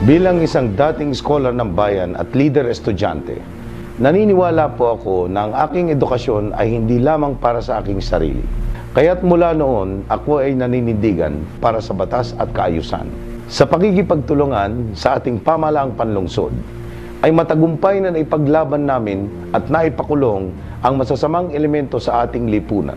Bilang isang dating scholar ng bayan at leader estudyante, naniniwala po ako na ang aking edukasyon ay hindi lamang para sa aking sarili. Kaya't mula noon, ako ay naninindigan para sa batas at kaayusan. Sa pakikipagtulungan sa ating pamahalaang panlungsod, ay matagumpay na naipaglaban namin at naipakulong ang masasamang elemento sa ating lipunan.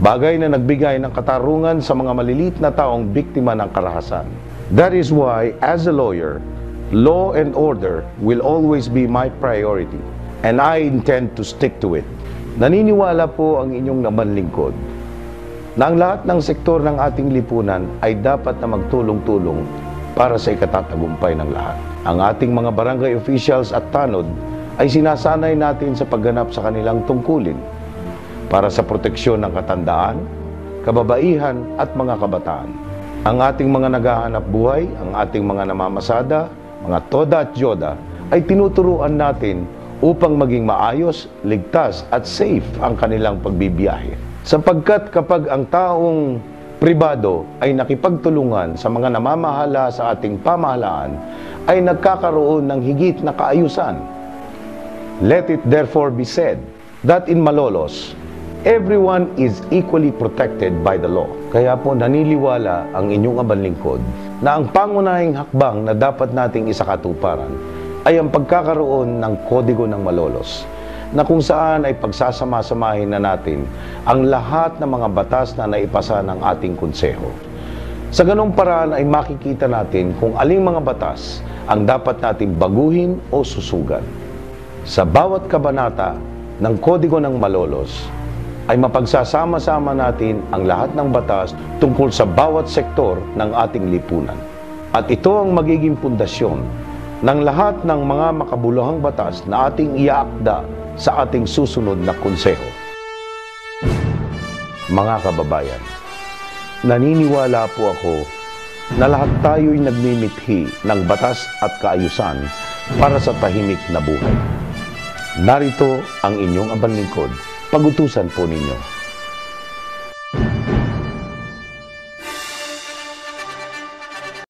Bagay na nagbigay ng katarungan sa mga maliliit na taong biktima ng karahasan. That is why, as a lawyer, law and order will always be my priority, and I intend to stick to it. Naniniwala po ang inyong namanlingkod na ang lahat ng sektor ng ating lipunan ay dapat na magtulong-tulong para sa ikatatagumpay ng lahat. Ang ating mga barangay officials at tanod ay sinasanay natin sa pagganap sa kanilang tungkulin para sa proteksyon ng katandaan, kababaihan at mga kabataan. Ang ating mga naghahanap buhay, ang ating mga namamasada, mga toda at yoda ay tinuturuan natin upang maging maayos, ligtas at safe ang kanilang pagbibiyahe. Sapagkat kapag ang taong pribado ay nakipagtulungan sa mga namamahala sa ating pamahalaan, ay nagkakaroon ng higit na kaayusan. Let it therefore be said that in Malolos, everyone is equally protected by the law. Kaya po naniniwala ang inyong abanlingkod na ang pangunahing hakbang na dapat nating isakatuparan ay ang pagkakaroon ng Kodigo ng Malolos, na kung saan ay pagsasama-samahin na natin ang lahat ng mga batas na naipasa ng ating konseho. Sa ganong paraan ay makikita natin kung aling mga batas ang dapat nating baguhin o susugan. Sa bawat kabanata ng Kodigo ng Malolos, ay mapagsasama-sama natin ang lahat ng batas tungkol sa bawat sektor ng ating lipunan. At ito ang magiging pundasyon ng lahat ng mga makabuluhang batas na ating iaakda sa ating susunod na konseho. Mga kababayan, naniniwala po ako na lahat tayo'y nagmimithi ng batas at kaayusan para sa tahimik na buhay. Narito ang inyong abanlingkod. Pagutusan po ninyo.